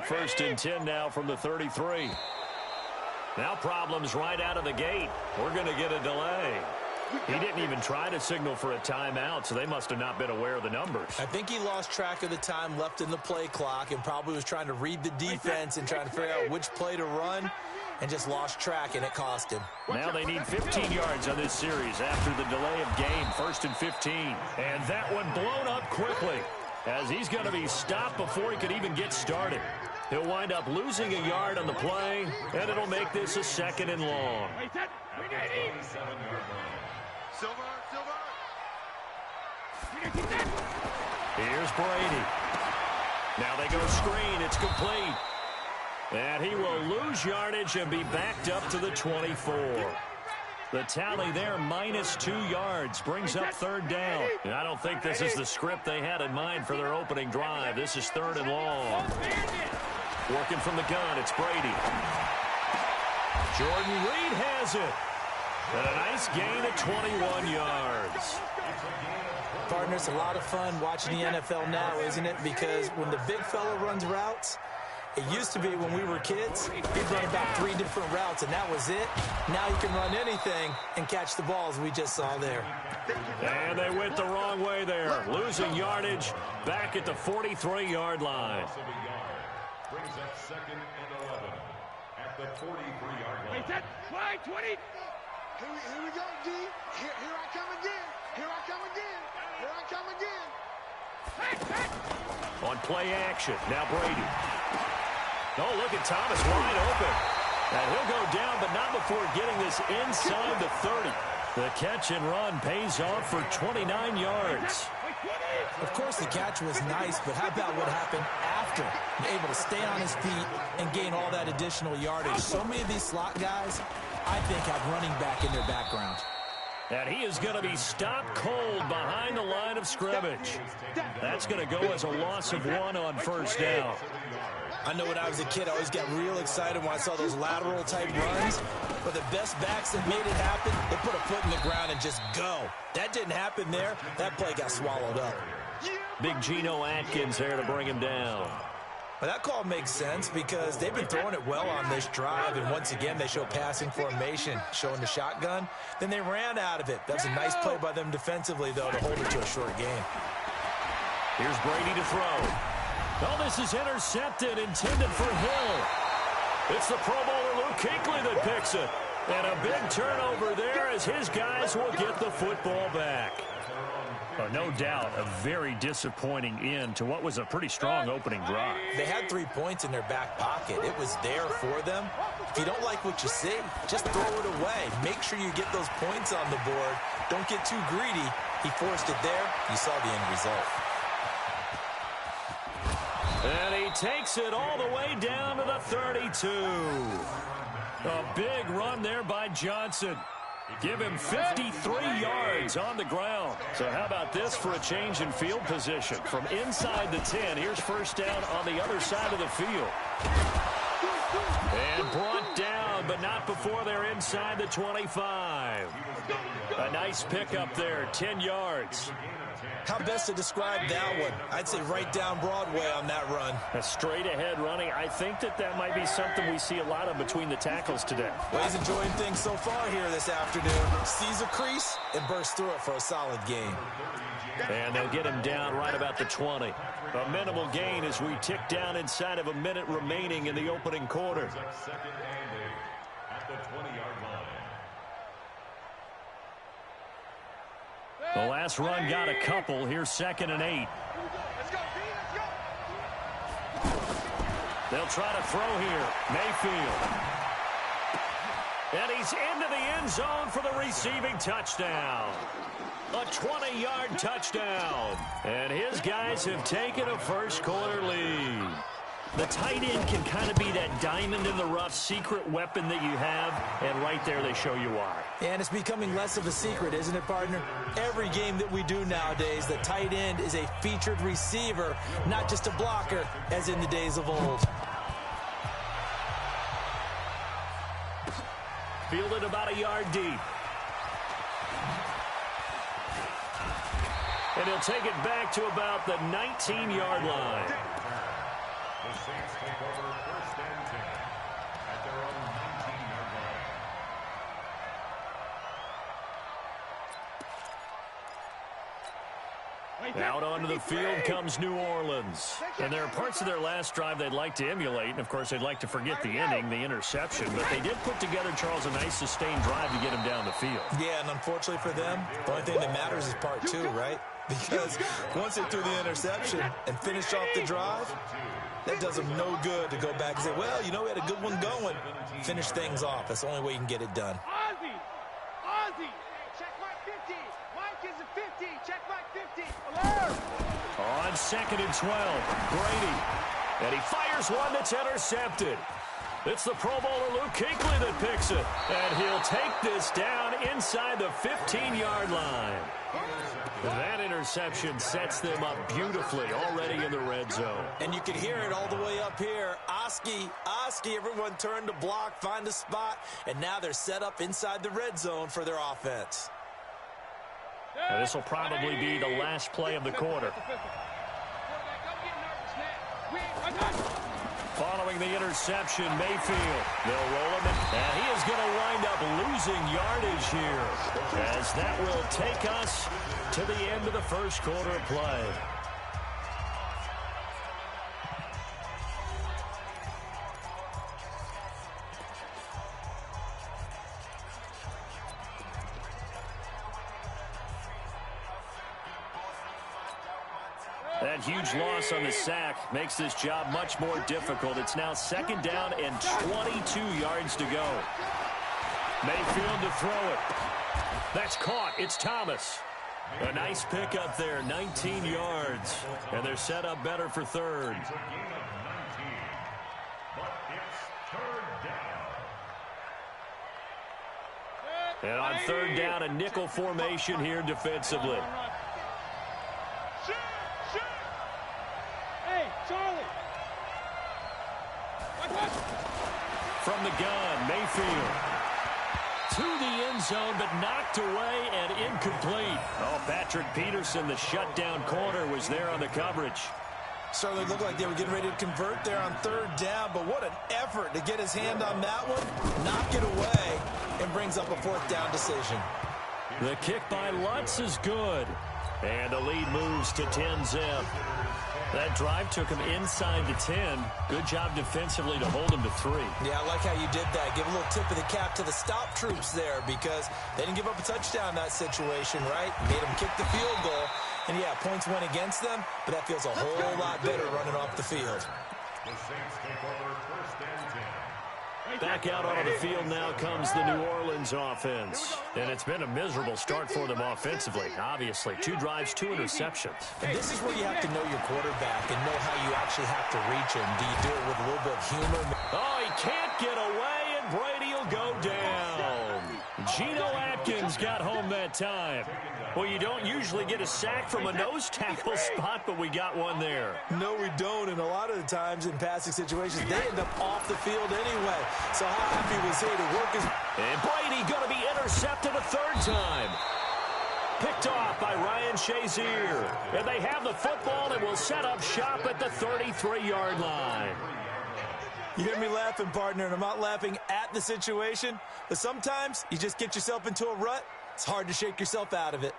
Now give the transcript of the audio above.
First and 10 now from the 33. Now problems right out of the gate. We're going to get a delay. He didn't even try to signal for a timeout, so they must have not been aware of the numbers. I think he lost track of the time left in the play clock and probably was trying to read the defense and trying to figure out which play to run and just lost track, and it cost him. Now they need 15 yards on this series after the delay of game. First and 15. And that one blown up quickly as he's going to be stopped before he could even get started. He'll wind up losing a yard on the play, and it'll make this a second and long. Here's Brady. Now they go screen. It's complete. And he will lose yardage and be backed up to the 24. The tally there, -2 yards, brings up third down. And I don't think this is the script they had in mind for their opening drive. This is third and long. Working from the gun, it's Brady. Jordan Reed has it. And a nice gain of 21 yards. Partner, it's a lot of fun watching the NFL now, isn't it? Because when the big fella runs routes, it used to be when we were kids, he'd run about 3 different routes, and that was it. Now he can run anything and catch the balls we just saw there. And they went the wrong way there. Losing yardage back at the 43-yard line. Brings up second and 11 at the 43-yard line. Wait, that's fly 20. Here we go, D. Here I come again. Here I come again. Here I come again. On play action, now Brady. Oh, look at Thomas wide open. And he'll go down, but not before getting this inside the 30. The catch and run pays off for 29 yards. Of course, the catch was nice, but how about what happened after? Able to stay on his feet and gain all that additional yardage. So many of these slot guys, I think, have running back in their background. And he is going to be stopped cold behind the line of scrimmage. That's going to go as a loss of 1 on first down. I know when I was a kid, I always got real excited when I saw those lateral-type runs. But the best backs that made it happen, they put a foot in the ground and just go. That didn't happen there. That play got swallowed up. Big Geno Atkins there to bring him down. Well, that call makes sense because they've been throwing it well on this drive, and once again, they show passing formation, showing the shotgun. Then they ran out of it. That's a nice play by them defensively, though, to hold it to a short game. Here's Brady to throw. Oh, this is intercepted, intended for Hill. It's the Pro Bowler Luke Kuechly that picks it. And a big turnover there as his guys will get the football back. Oh, no doubt, a very disappointing end to what was a pretty strong opening drive. They had 3 points in their back pocket. It was there for them. If you don't like what you see, just throw it away. Make sure you get those points on the board. Don't get too greedy. He forced it there. You saw the end result. And he takes it all the way down to the 32. A big run there by Johnson. Give him 53 yards on the ground. So how about this for a change in field position? From inside the 10, here's first down on the other side of the field. And brought down, but not before they're inside the 25. A nice pickup there, 10 yards. How best to describe that one? I'd say right down Broadway on that run. A straight-ahead running. I think that might be something we see a lot of between the tackles today. Well, he's enjoying things so far here this afternoon. Sees a crease and bursts through it for a solid gain. And they'll get him down right about the 20. A minimal gain as we tick down inside of a minute remaining in the opening quarter. Second and 8 at the 20-yard line. The last run got a couple. Here's second and 8. Let's go, B, let's go. They'll try to throw here. Mayfield. And he's into the end zone for the receiving touchdown. A 20-yard touchdown. And his guys have taken a first-quarter lead. The tight end can kind of be that diamond in the rough secret weapon that you have, and right there they show you why. And it's becoming less of a secret, isn't it, partner? Every game that we do nowadays, the tight end is a featured receiver, not just a blocker, as in the days of old. Fielded about a yard deep. And he'll take it back to about the 19-yard line. The Saints take over 1st and 10 at their own 19-yard line. Out onto the field comes New Orleans. And there are parts of their last drive they'd like to emulate. And, of course, they'd like to forget the inning, the interception. But they did put together, Charles, a nice sustained drive to get him down the field. Yeah, and unfortunately for them, the only thing that matters is part 2, right? Because once they threw the interception and finished off the drive, that does them no good to go back and say, well, you know, we had a good one going. Finish things off. That's the only way you can get it done. Ozzy, check mark 50. Mike is a 50. Check mark 50. Alert. On 2nd and 12, Brady. And he fires one that's intercepted. It's the Pro Bowler Luke Kuechly that picks it. And he'll take this down inside the 15-yard line. That interception sets them up beautifully already in the red zone. And you can hear it all the way up here. Oski, everyone turned to block, find a spot, and now they're set up inside the red zone for their offense. And this will probably be the last play of the quarter. Following the interception, Mayfield. They'll roll him, and he is going to wind up losing yardage here, as that will take us to the end of the first quarter of play. That huge loss on the sack makes this job much more difficult. It's now 2nd down and 22 yards to go. Mayfield to throw it. That's caught. It's Thomas. A nice pickup there, 19 yards. And they're set up better for 3rd. It's a gain of 19, but it's 3rd down. And on 3rd down, a nickel formation here defensively. From the gun, Mayfield to the end zone, but knocked away and incomplete. Oh, Patrick Peterson, the shutdown corner, was there on the coverage. Certainly looked like they were getting ready to convert there on 3rd down, but what an effort to get his hand on that one, knock it away, and brings up a 4th down decision. The kick by Lutz is good, and the lead moves to 10-zip. That drive took him inside the 10. Good job defensively to hold him to 3. Yeah, I like how you did that. Give a little tip of the cap to the stop troops there, because they didn't give up a touchdown in that situation, right? Made them kick the field goal. And, yeah, points went against them, but that feels a whole lot better running off the field. The Saints take over 1st and 10. Back out onto the field now comes the New Orleans offense. And it's been a miserable start for them offensively. Obviously, 2 drives, 2 interceptions. And this is where you have to know your quarterback and know how you actually have to reach him. Do you do it with a little bit of humor? Oh, he can't get away, and Brady will go down. Geno Atkins got home that time. Well, you don't usually get a sack from a nose tackle spot, but we got one there. No, we don't, and a lot of the times in passing situations, they end up off the field anyway. So how happy was he to work his... And Brady going to be intercepted a 3rd time. Picked off by Ryan Shazier. And they have the football and will set up shop at the 33-yard line. You hear me laughing, partner, and I'm not laughing at the situation, but sometimes you just get yourself into a rut. It's hard to shake yourself out of it.